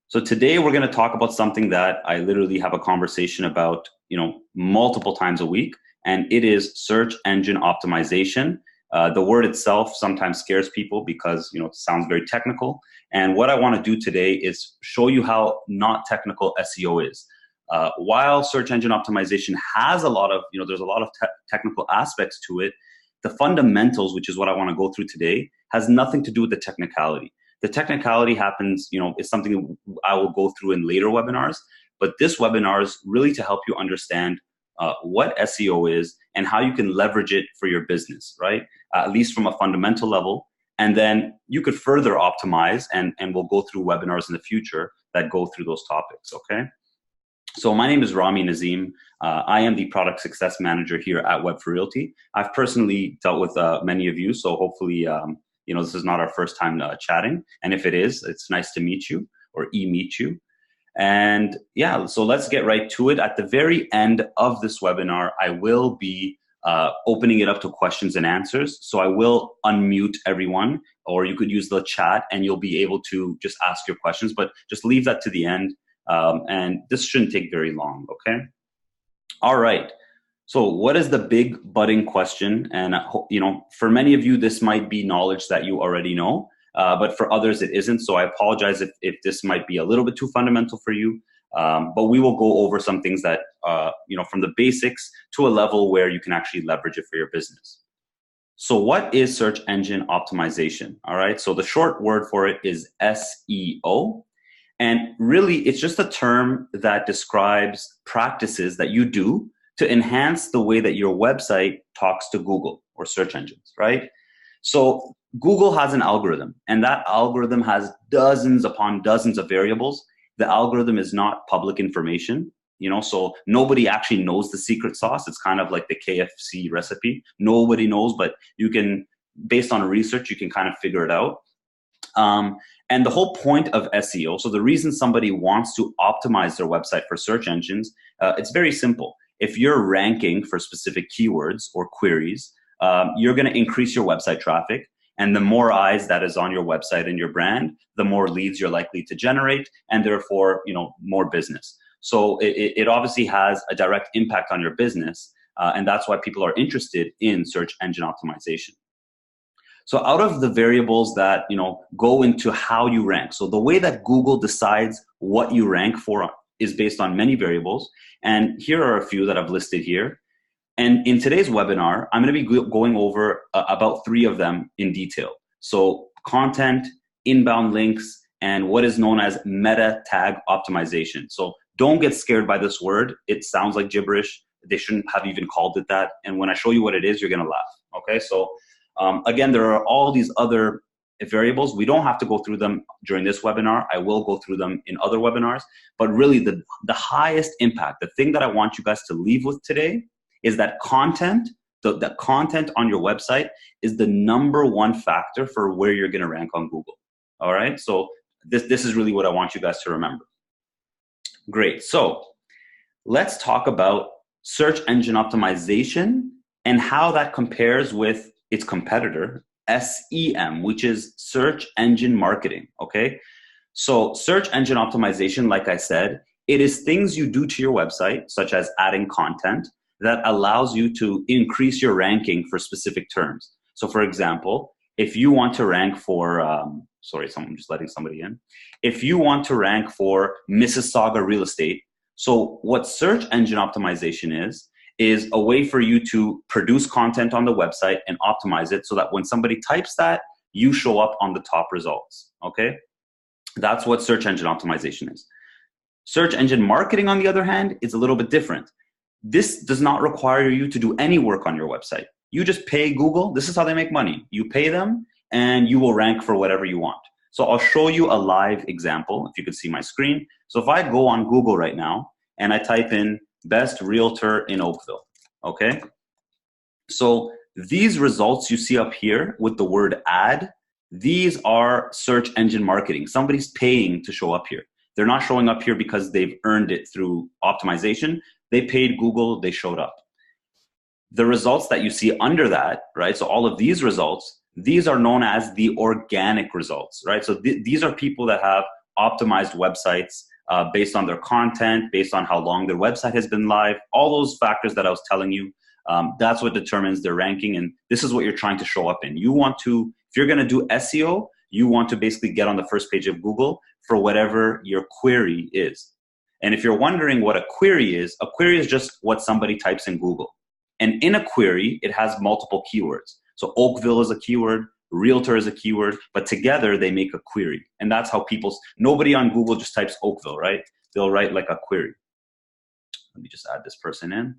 So today we're going to talk about something that I literally have a conversation about, multiple times a week, and it is search engine optimization. The word itself sometimes scares people because, it sounds very technical. And what I want to do today is show you how not technical SEO is. While search engine optimization has a lot of, there's a lot of technical aspects to it, the fundamentals, which is what I want to go through today, has nothing to do with the technicality. The technicality happens, is something I will go through in later webinars, but this webinar is really to help you understand what SEO is and how you can leverage it for your business, right? At least from a fundamental level. And then you could further optimize, and we'll go through webinars in the future that go through those topics, okay? So my name is Rami Nazim. I am the product success manager here at Web4Realty. I've personally dealt with many of you, so hopefully, this is not our first time chatting. And if it is, it's nice to meet you or meet you. And yeah, so let's get right to it. At the very end of this webinar, I will be opening it up to questions and answers. So I will unmute everyone, or you could use the chat and you'll be able to just ask your questions, but just leave that to the end. And this shouldn't take very long, okay? All right. So what is the big budding question? And, for many of you, this might be knowledge that you already know, but for others, it isn't. So I apologize if this might be a little bit too fundamental for you, but we will go over some things that, from the basics to a level where you can actually leverage it for your business. So what is search engine optimization? All right. So the short word for it is SEO. And really, it's just a term that describes practices that you do to enhance the way that your website talks to Google or search engines, right? So Google has an algorithm, and that algorithm has dozens upon dozens of variables. The algorithm is not public information, so nobody actually knows the secret sauce. It's kind of like the KFC recipe. Nobody knows, but you can, based on research, you can kind of figure it out. And the whole point of SEO, so the reason somebody wants to optimize their website for search engines, it's very simple. If you're ranking for specific keywords or queries, you're going to increase your website traffic. And the more eyes that is on your website and your brand, the more leads you're likely to generate, and therefore, more business. So it obviously has a direct impact on your business. And that's why people are interested in search engine optimization. So out of the variables that, go into how you rank. So the way that Google decides what you rank for is based on many variables. And here are a few that I've listed here. And in today's webinar, I'm going to be going over about 3 of them in detail. So content, inbound links, and what is known as meta tag optimization. So don't get scared by this word. It sounds like gibberish. They shouldn't have even called it that. And when I show you what it is, you're going to laugh. Okay, so again, there are all these other variables. We don't have to go through them during this webinar. I will go through them in other webinars. But really, the highest impact, the thing that I want you guys to leave with today is that content, the content on your website is the #1 factor for where you're going to rank on Google. All right? So this is really what I want you guys to remember. Great. So let's talk about search engine optimization and how that compares with its competitor, SEM, which is search engine marketing, okay? So search engine optimization, like I said, it is things you do to your website, such as adding content, that allows you to increase your ranking for specific terms. So for example, if you want to rank for, I'm just letting somebody in. If you want to rank for Mississauga real estate, so what search engine optimization is a way for you to produce content on the website and optimize it so that when somebody types that, you show up on the top results, okay? That's what search engine optimization is. Search engine marketing, on the other hand, is a little bit different. This does not require you to do any work on your website. You just pay Google. This is how they make money. You pay them and you will rank for whatever you want. So I'll show you a live example, if you could see my screen. So if I go on Google right now and I type in best realtor in Oakville, okay? So these results you see up here with the word ad, these are search engine marketing. Somebody's paying to show up here. They're not showing up here because they've earned it through optimization. They paid Google, they showed up. The results that you see under that, right? So all of these results, these are known as the organic results, right? So these are people that have optimized websites based on their content, based on how long their website has been live, all those factors that I was telling you. That's what determines their ranking, and this is what you're trying to show up in. You want to, if you're going to do SEO, you want to basically get on the first page of Google for whatever your query is. And if you're wondering what a query is just what somebody types in Google. And in a query, it has multiple keywords. So Oakville is a keyword, Realtor is a keyword, but together they make a query. And that's how nobody on Google just types Oakville, right? They'll write like a query. Let me just add this person in.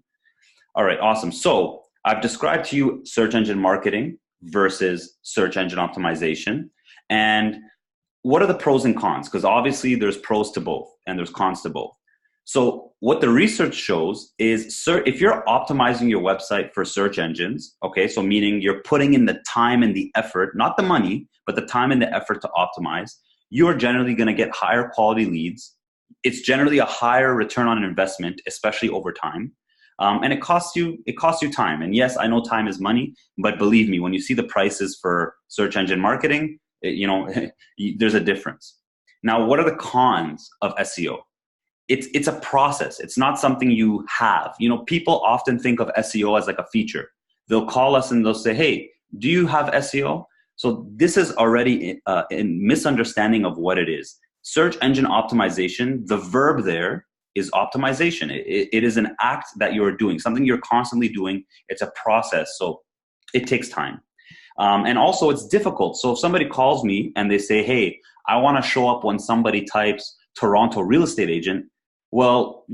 All right, awesome. So I've described to you search engine marketing versus search engine optimization. And what are the pros and cons? Because obviously there's pros to both and there's cons to both. So what the research shows is if you're optimizing your website for search engines, okay, so meaning you're putting in the time and the effort, not the money, but the time and the effort to optimize, you're generally going to get higher quality leads. It's generally a higher return on investment, especially over time. And it costs you time. And yes, I know time is money, but believe me, when you see the prices for search engine marketing, there's a difference. Now, what are the cons of SEO? It's a process. It's not something you have. People often think of SEO as like a feature. They'll call us and they'll say, hey, do you have SEO? So this is already a misunderstanding of what it is. Search engine optimization, the verb there is optimization. It is an act that you're doing, something you're constantly doing. It's a process, so it takes time. And also it's difficult. So if somebody calls me and they say, hey, I want to show up when somebody types Toronto real estate agent, well,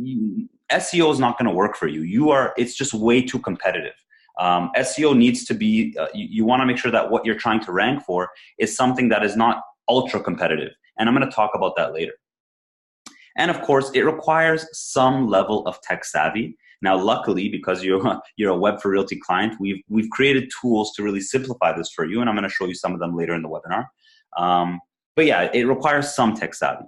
SEO is not going to work for you. It's just way too competitive. SEO needs to be, you want to make sure that what you're trying to rank for is something that is not ultra competitive. And I'm going to talk about that later. And of course, it requires some level of tech savvy. Now, luckily, because you're a Web4Realty client, we've created tools to really simplify this for you, and I'm going to show you some of them later in the webinar. But yeah, it requires some tech savvy.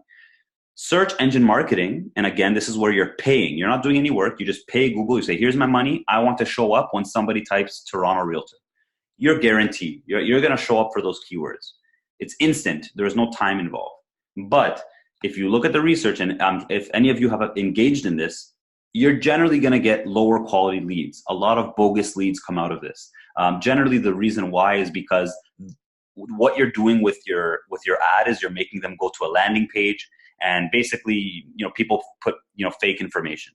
Search engine marketing, and again, this is where you're paying. You're not doing any work. You just pay Google. You say, here's my money. I want to show up when somebody types Toronto Realtor. You're guaranteed. You're going to show up for those keywords. It's instant. There's no time involved. But if you look at the research, and if any of you have engaged in this, you're generally going to get lower quality leads. A lot of bogus leads come out of this. Generally, the reason why is because what you're doing with your ad is you're making them go to a landing page, and basically, people put fake information.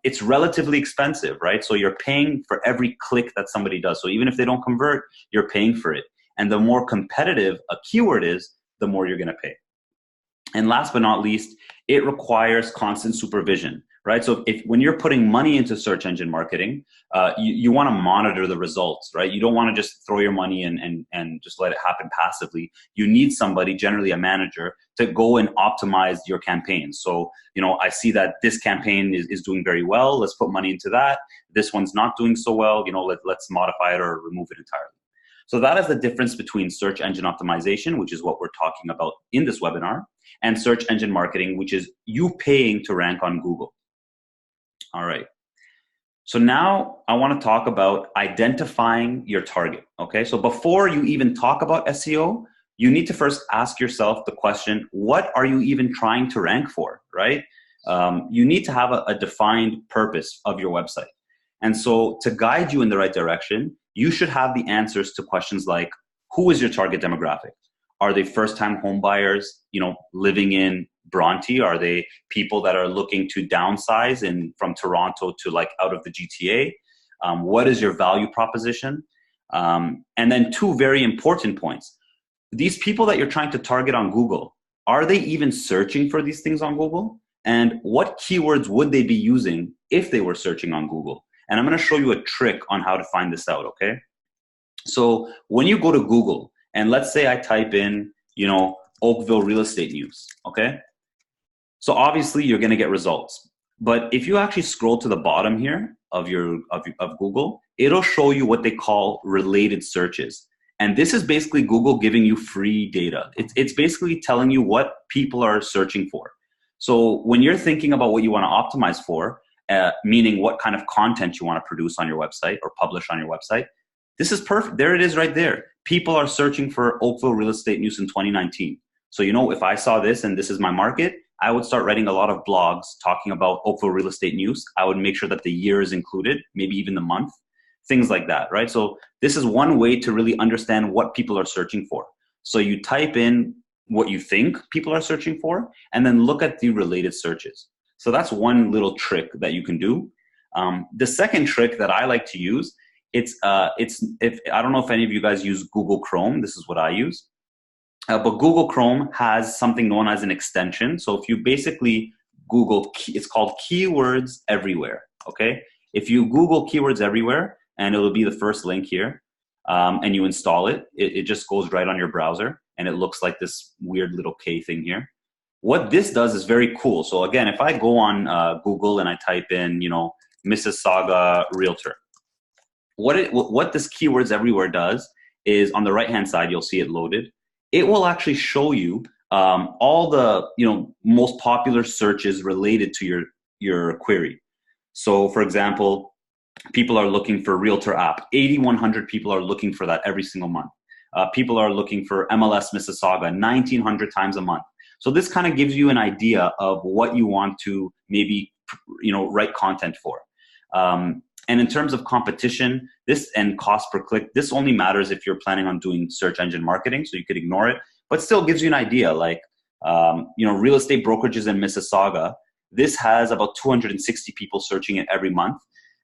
It's relatively expensive, right? So you're paying for every click that somebody does. So even if they don't convert, you're paying for it. And the more competitive a keyword is, the more you're going to pay. And last but not least, it requires constant supervision, right? So when you're putting money into search engine marketing, you want to monitor the results, right? You don't want to just throw your money and just let it happen passively. You need somebody, generally a manager, to go and optimize your campaign. So, I see that this campaign is doing very well. Let's put money into that. This one's not doing so well. Let's modify it or remove it entirely. So that is the difference between search engine optimization, which is what we're talking about in this webinar, and search engine marketing, which is you paying to rank on Google. All right. So now I want to talk about identifying your target. Okay. So before you even talk about SEO, you need to first ask yourself the question, what are you even trying to rank for, right? You need to have a defined purpose of your website. And so to guide you in the right direction, you should have the answers to questions like, who is your target demographic? Are they first-time home buyers, living in Bronte? Are they people that are looking to downsize from Toronto to out of the GTA? What is your value proposition? And then two very important points. These people that you're trying to target on Google, are they even searching for these things on Google? And what keywords would they be using if they were searching on Google? And I'm going to show you a trick on how to find this out, okay? So when you go to Google, and let's say I type in, Oakville real estate news, okay? So obviously you're going to get results. But if you actually scroll to the bottom here of Google, it'll show you what they call related searches. And this is basically Google giving you free data. It's basically telling you what people are searching for. So when you're thinking about what you want to optimize for, meaning what kind of content you want to produce on your website or publish on your website, this is perfect. There it is right there. People are searching for Oakville real estate news in 2019. So, if I saw this and this is my market, I would start writing a lot of blogs talking about Oakville real estate news. I would make sure that the year is included, maybe even the month, things like that, right? So this is one way to really understand what people are searching for. So you type in what you think people are searching for, and then look at the related searches. So that's one little trick that you can do. The second trick that I like to use, if I don't know if any of you guys use Google Chrome. This is what I use. But Google Chrome has something known as an extension. So if you basically Google, it's called Keywords Everywhere, okay? If you Google Keywords Everywhere, and it'll be the first link here, and you install it, it just goes right on your browser, and it looks like this weird little K thing here. What this does is very cool. So again, if I go on Google and I type in, Mississauga Realtor, what this Keywords Everywhere does is on the right-hand side, you'll see it loaded. It will actually show you all the most popular searches related to your query. So for example, people are looking for Realtor app. 8,100 people are looking for that every single month. People are looking for MLS Mississauga 1,900 times a month. So this kind of gives you an idea of what you want to maybe write content for. And in terms of competition, this and cost per click, this only matters if you're planning on doing search engine marketing, so you could ignore it, but still gives you an idea. Like, real estate brokerages in Mississauga, this has about 260 people searching it every month,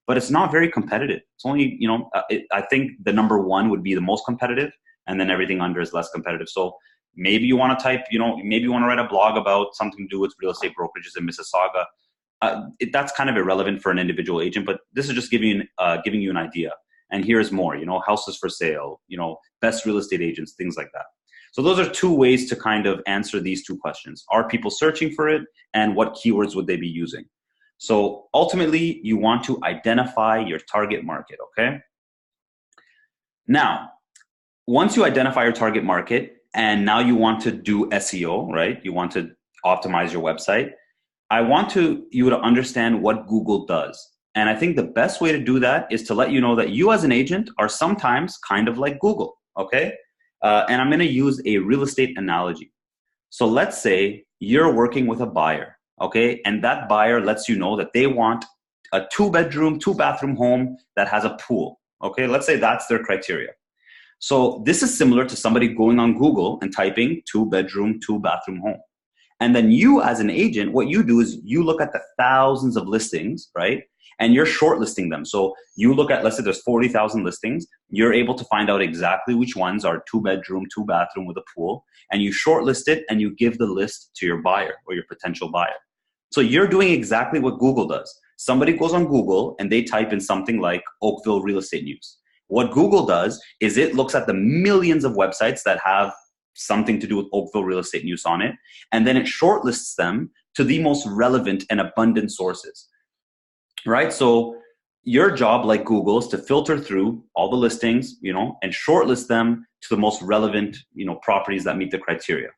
but it's not very competitive. It's only, I think the number one would be the most competitive, and then everything under is less competitive. So maybe you want to type, maybe you want to write a blog about something to do with real estate brokerages in Mississauga. That's kind of irrelevant for an individual agent, but this is just giving you an idea. And here's more, houses for sale, best real estate agents, things like that. So those are two ways to kind of answer these two questions. Are people searching for it, and what keywords would they be using? So ultimately, you want to identify your target market, okay? Now, once you identify your target market, and now you want to do SEO, right? You want to optimize your website. I want you to understand what Google does. And I think the best way to do that is to let you know that you as an agent are sometimes kind of like Google, okay? And I'm gonna use a real estate analogy. So let's say you're working with a buyer, okay? And that buyer lets you know that they want a 2-bedroom, 2-bathroom home that has a pool, okay? Let's say that's their criteria. So this is similar to somebody going on Google and typing 2-bedroom, 2-bathroom home. And then you as an agent, what you do is you look at the thousands of listings, right? And you're shortlisting them. So you look at, let's say there's 40,000 listings. You're able to find out exactly which ones are 2-bedroom, 2-bathroom with a pool. And you shortlist it and you give the list to your buyer or your potential buyer. So you're doing exactly what Google does. Somebody goes on Google and they type in something like Oakville real estate news. What Google does is it looks at the millions of websites that have something to do with Oakville real estate news on it, and then it shortlists them to the most relevant and abundant sources, right? So your job, like Google, is to filter through all the listings, and shortlist them to the most relevant, properties that meet the criteria.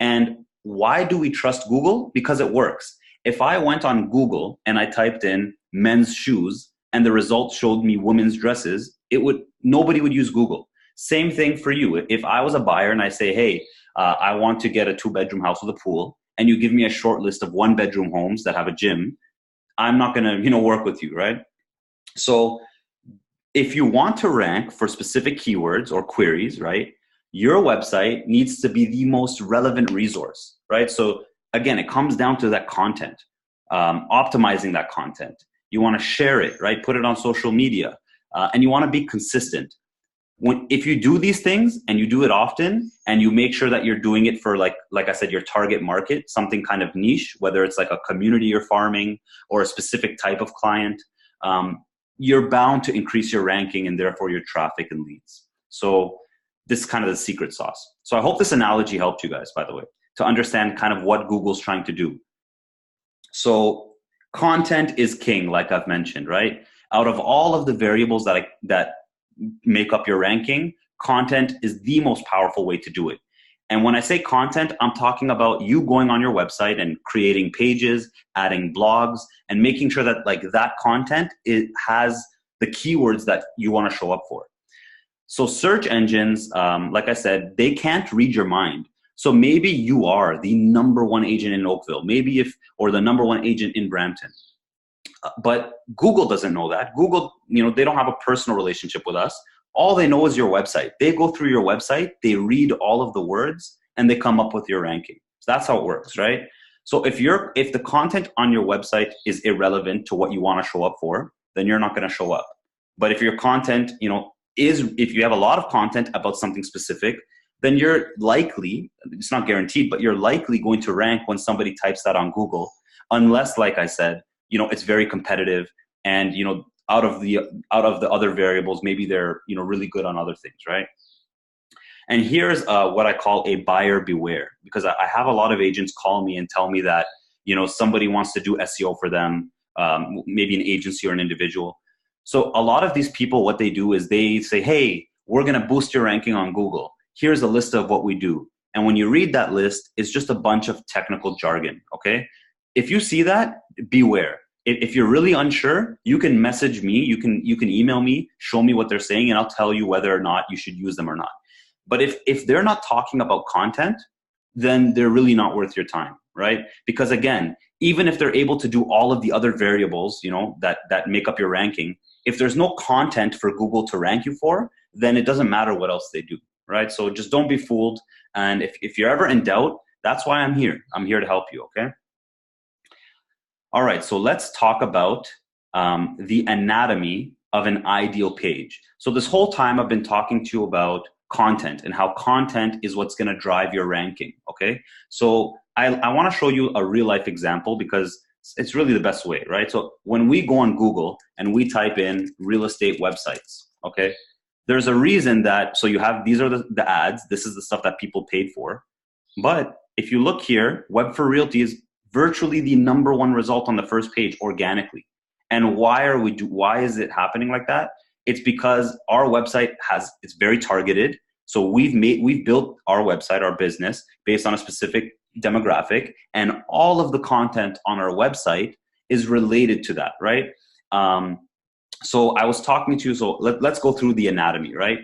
And why do we trust Google? Because it works. If I went on Google and I typed in men's shoes and the results showed me women's dresses, nobody would use Google. Same thing for you. If I was a buyer and I say, hey, I want to get a 2-bedroom house with a pool, and you give me a short list of 1-bedroom homes that have a gym, I'm not going to, work with you, right? So if you want to rank for specific keywords or queries, right, your website needs to be the most relevant resource, right? So again, it comes down to that content, optimizing that content. You want to share it, right? Put it on social media, and you want to be consistent. If you do these things and you do it often, and you make sure that you're doing it for like I said, your target market, something kind of niche, whether it's like a community you're farming or a specific type of client, you're bound to increase your ranking and therefore your traffic and leads. So this is kind of the secret sauce. So I hope this analogy helped you guys, by the way, to understand kind of what Google's trying to do. So content is king, like I've mentioned, right? Out of all of the variables that make up your ranking, content is the most powerful way to do it. And when I say content, I'm talking about you going on your website and creating pages, adding blogs, and making sure that that content, it has the keywords that you want to show up for. So search engines, like I said, they can't read your mind. So maybe you are the #1 agent in Oakville, or the #1 agent in Brampton. But Google doesn't know that. Google, they don't have a personal relationship with us. All they know is your website. They go through your website, they read all of the words, and they come up with your ranking. So that's how it works, right? So if the content on your website is irrelevant to what you want to show up for, then you're not going to show up. But if your content, if you have a lot of content about something specific, then you're likely, it's not guaranteed, but you're likely going to rank when somebody types that on Google, unless, like I said, it's very competitive, and out of the other variables, maybe they're really good on other things, right? And here's what I call a buyer beware, because I have a lot of agents call me and tell me that somebody wants to do SEO for them, maybe an agency or an individual. So a lot of these people, what they do is they say, hey, we're going to boost your ranking on Google. Here's a list of what we do. And when you read that list, it's just a bunch of technical jargon, okay? If you see that, beware. If you're really unsure, you can message me, you can email me, show me what they're saying, and I'll tell you whether or not you should use them or not. But if they're not talking about content, then they're really not worth your time, right? Because again, even if they're able to do all of the other variables, that make up your ranking, if there's no content for Google to rank you for, then it doesn't matter what else they do, right? So just don't be fooled. And if you're ever in doubt, that's why I'm here. I'm here to help you, okay? All right, so let's talk about the anatomy of an ideal page. So this whole time I've been talking to you about content and how content is what's going to drive your ranking, okay? So I want to show you a real life example because it's really the best way, right? So when we go on Google and we type in real estate websites, okay? There's a reason that, so you have, these are the ads, this is the stuff that people paid for. But if you look here, Web4Realty is virtually the #1 result on the first page organically. And why is it happening like that? It's because our website it's very targeted. So we've built our website, our business, based on a specific demographic, and all of the content on our website is related to that, right? So I was talking to you, so let's go through the anatomy, right?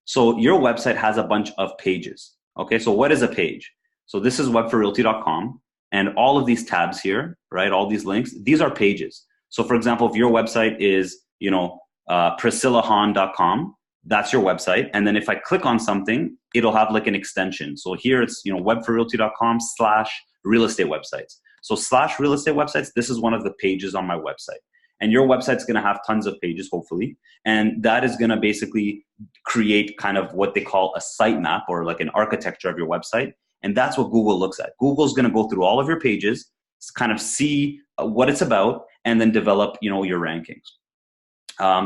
So your website has a bunch of pages, okay? So what is a page? So this is web4realty.com, and all of these tabs here, right? All these links, these are pages. So for example, if your website is, PriscillaHahn.com, that's your website. And then if I click on something, it'll have like an extension. So here it's, web4realty.com/real estate websites. So /real estate websites, this is one of the pages on my website. And your website's going to have tons of pages, hopefully. And that is going to basically create kind of what they call a sitemap, or like an architecture of your website. And that's what Google looks at. Google's going to go through all of your pages, kind of see what it's about, and then develop, your rankings.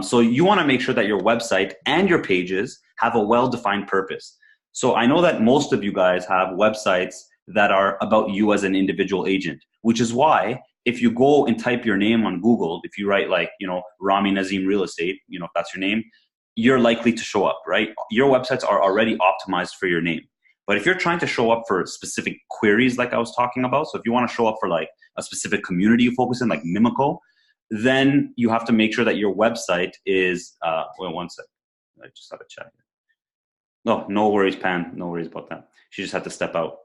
So you want to make sure that your website and your pages have a well-defined purpose. So I know that most of you guys have websites that are about you as an individual agent, which is why if you go and type your name on Google, if you write like, Rami Nazim Real Estate, if that's your name, you're likely to show up, right? Your websites are already optimized for your name. But if you're trying to show up for specific queries like I was talking about, so if you want to show up for like a specific community you focus in, like Mimico, then you have to make sure that your website is, wait one sec. I just had a chat here. No worries, Pan. No worries about that. She just had to step out.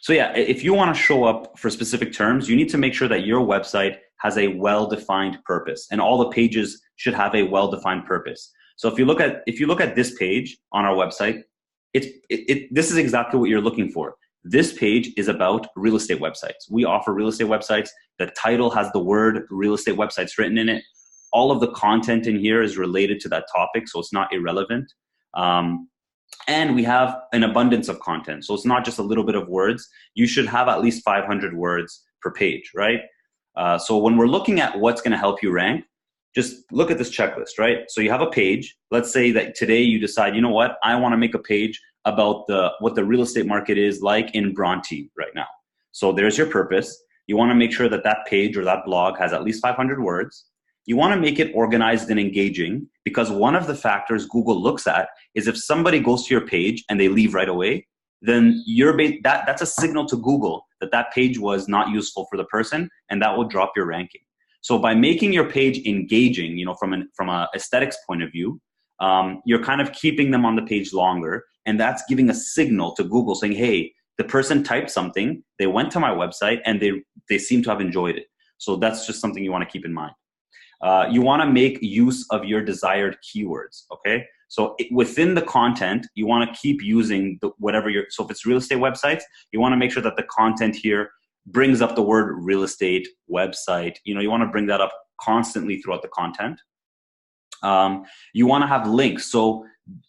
So yeah, if you want to show up for specific terms, you need to make sure that your website has a well-defined purpose, and all the pages should have a well-defined purpose. So if you look at this page on our website, this is exactly what you're looking for. This page is about real estate websites. We offer real estate websites. The title has the word real estate websites written in it. All of the content in here is related to that topic, so it's not irrelevant. And we have an abundance of content. So it's not just a little bit of words. You should have at least 500 words per page, right? So when we're looking at what's going to help you rank, just look at this checklist, right? So you have a page. Let's say that today you decide, you know what? I want to make a page about what the real estate market is like in Bronte right now. So there's your purpose. You want to make sure that that page or that blog has at least 500 words. You want to make it organized and engaging, because one of the factors Google looks at is if somebody goes to your page and they leave right away, then that's a signal to Google that that page was not useful for the person, and that will drop your ranking. So by making your page engaging, from an aesthetics point of view, you're kind of keeping them on the page longer, And that's giving a signal to Google saying, hey, the person typed something, they went to my website, and they seem to have enjoyed it. So that's just something you want to keep in mind. You want to make use of your desired keywords, okay? So within the content, you want to keep using so if it's real estate websites, you want to make sure that the content here brings up the word real estate website. You want to bring that up constantly throughout the content. You want to have links. So,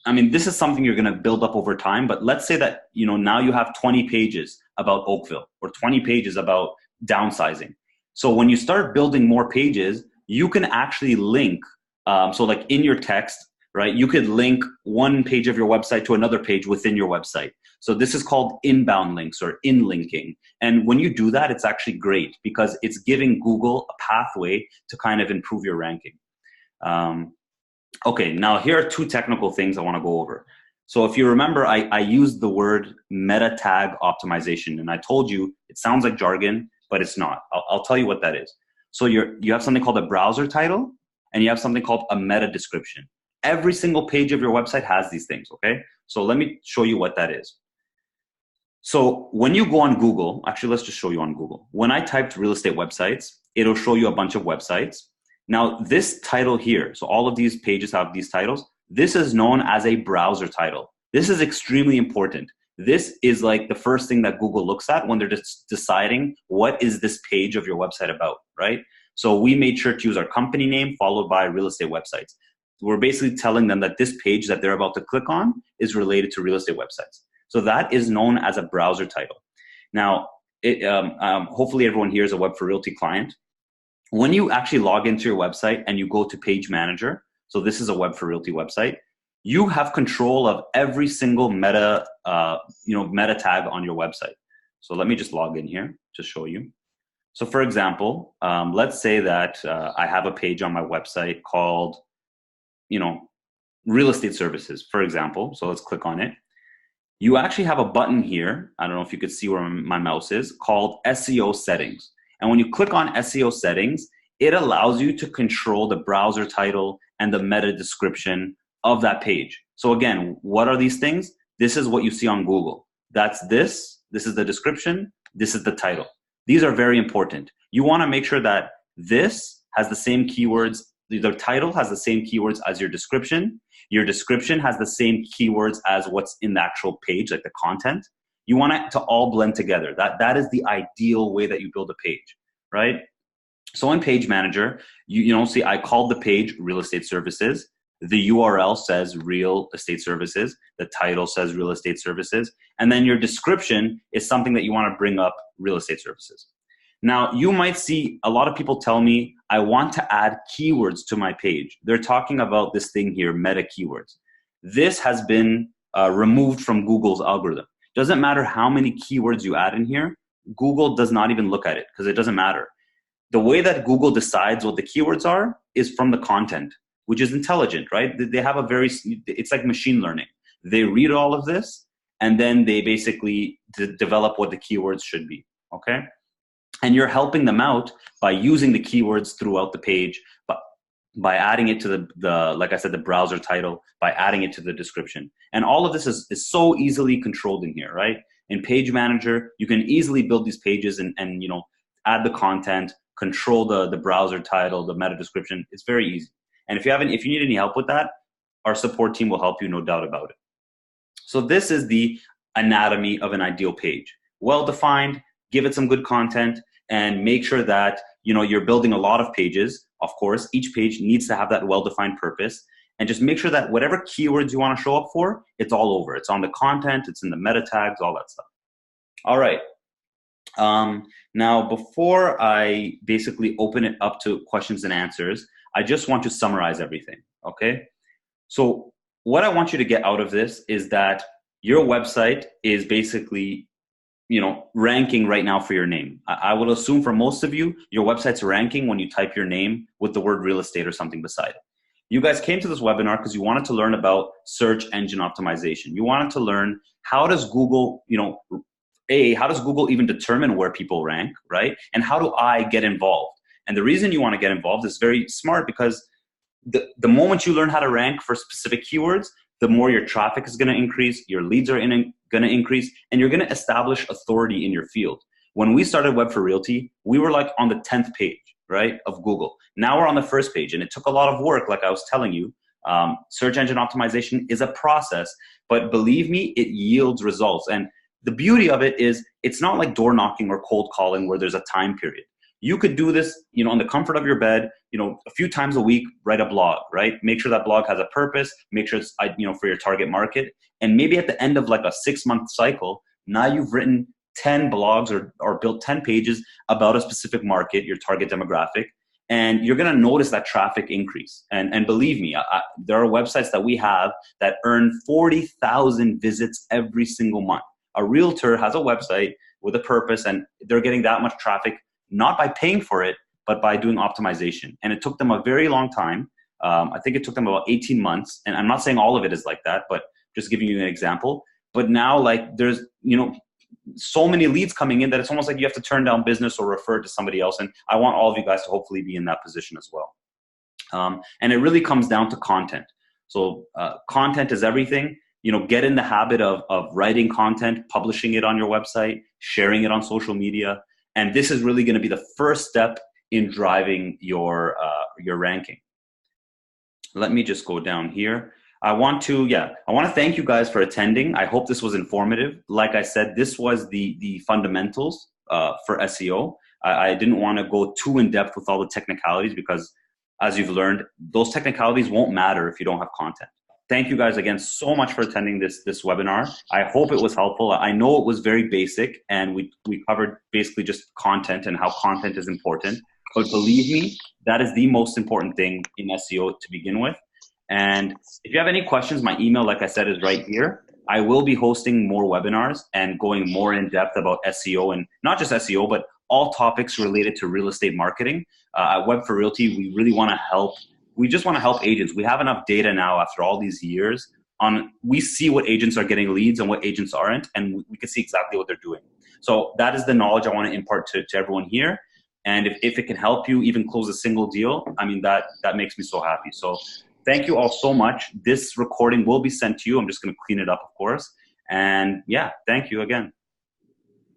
this is something you're going to build up over time, but let's say that, now you have 20 pages about Oakville or 20 pages about downsizing. So when you start building more pages, you can actually link. So like in your text, right, you could link one page of your website to another page within your website. So this is called inbound links or in-linking. And when you do that, it's actually great because it's giving Google a pathway to kind of improve your ranking. Okay, now here are two technical things I want to go over. So if you remember, I used the word meta tag optimization, and I told you it sounds like jargon, but it's not. I'll tell you what that is. So you have something called a browser title, and you have something called a meta description. Every single page of your website has these things, okay? So let me show you what that is. So when you go on Google, actually let's just show you on Google. When I typed real estate websites, it'll show you a bunch of websites. Now this title here, so all of these pages have these titles. This is known as a browser title. This is extremely important. This is like the first thing that Google looks at when they're just deciding what is this page of your website about, right? So we made sure to use our company name followed by real estate websites. We're basically telling them that this page that they're about to click on is related to real estate websites. So that is known as a browser title. Now, hopefully everyone here is a Web4Realty client. When you actually log into your website and you go to Page Manager, so this is a Web4Realty website, you have control of every single meta tag on your website. So let me just log in here to show you. So for example, let's say that I have a page on my website called, real estate services, for example. So let's click on it. You actually have a button here. I don't know if you could see where my mouse is, called SEO settings. And when you click on SEO settings, it allows you to control the browser title and the meta description of that page. So again, what are these things? This is what you see on Google. That's this is the description, this is the title. These are very important. You want to make sure that this has the same keywords, the title has the same keywords as your description has the same keywords as what's in the actual page, like the content. You want it to all blend together. That is the ideal way that you build a page, right? So in Page Manager, you see I called the page Real Estate Services. The URL says Real Estate Services. The title says Real Estate Services. And then your description is something that you want to bring up Real Estate Services. Now, you might see a lot of people tell me, I want to add keywords to my page. They're talking about this thing here, meta keywords. This has been removed from Google's algorithm. Doesn't matter how many keywords you add in here, Google does not even look at it because it doesn't matter. The way that Google decides what the keywords are is from the content, which is intelligent, right? They have it's like machine learning. They read all of this and then they basically develop what the keywords should be, okay? And you're helping them out by using the keywords throughout the page, but by adding it to like I said, the browser title, by adding it to the description. And all of this is so easily controlled in here, right? In Page Manager, you can easily build these pages and add the content, control the browser title, the meta description. It's very easy. And if you need any help with that, our support team will help you, no doubt about it. So this is the anatomy of an ideal page. Well-defined, give it some good content, and make sure that you're building a lot of pages. Of course, each page needs to have that well-defined purpose, and just make sure that whatever keywords you want to show up for, it's all over. It's on the content, it's in the meta tags, all that stuff. All right. Now, before I basically open it up to questions and answers, I just want to summarize everything, okay? So what I want you to get out of this is that your website is basically ranking right now for your name. I will assume for most of you, your website's ranking when you type your name with the word real estate or something beside it. You guys came to this webinar because you wanted to learn about search engine optimization. You wanted to learn how does Google, how does Google even determine where people rank, right? And how do I get involved? And the reason you want to get involved is very smart because the moment you learn how to rank for specific keywords, the more your traffic is going to increase, your leads are going to increase, and you're going to establish authority in your field. When we started Web4Realty, we were like on the 10th page, right, of Google. Now we're on the first page, and it took a lot of work, like I was telling you. Search engine optimization is a process, but believe me, it yields results. And the beauty of it is it's not like door knocking or cold calling where there's a time period. You could do this, in the comfort of your bed, a few times a week, write a blog, right? Make sure that blog has a purpose, make sure it's, for your target market. And maybe at the end of like a 6-month cycle, now you've written 10 blogs or built 10 pages about a specific market, your target demographic, and you're going to notice that traffic increase. And believe me, there are websites that we have that earn 40,000 visits every single month. A realtor has a website with a purpose, and they're getting that much traffic, not by paying for it, but by doing optimization. And it took them a very long time. I think it took them about 18 months. And I'm not saying all of it is like that, but just giving you an example. But now, like, there's, so many leads coming in that it's almost like you have to turn down business or refer to somebody else. And I want all of you guys to hopefully be in that position as well. And it really comes down to content. So content is everything. Get in the habit of writing content, publishing it on your website, sharing it on social media. And this is really going to be the first step in driving your ranking. Let me just go down here. I want to thank you guys for attending. I hope this was informative. Like I said, this was the fundamentals for SEO. I didn't want to go too in depth with all the technicalities because, as you've learned, those technicalities won't matter if you don't have content. Thank you guys again so much for attending this webinar. I hope it was helpful. I know it was very basic, and we covered basically just content and how content is important. But believe me, that is the most important thing in SEO to begin with. And if you have any questions, my email, like I said, is right here. I will be hosting more webinars and going more in depth about SEO, and not just SEO, but all topics related to real estate marketing. At Web4Realty, we really want to help. We just want to help agents. We have enough data now after all these years we see what agents are getting leads and what agents aren't, and we can see exactly what they're doing. So that is the knowledge I want to impart to everyone here. And if it can help you even close a single deal, I mean, that makes me so happy. So thank you all so much. This recording will be sent to you. I'm just going to clean it up, of course. And yeah, thank you again.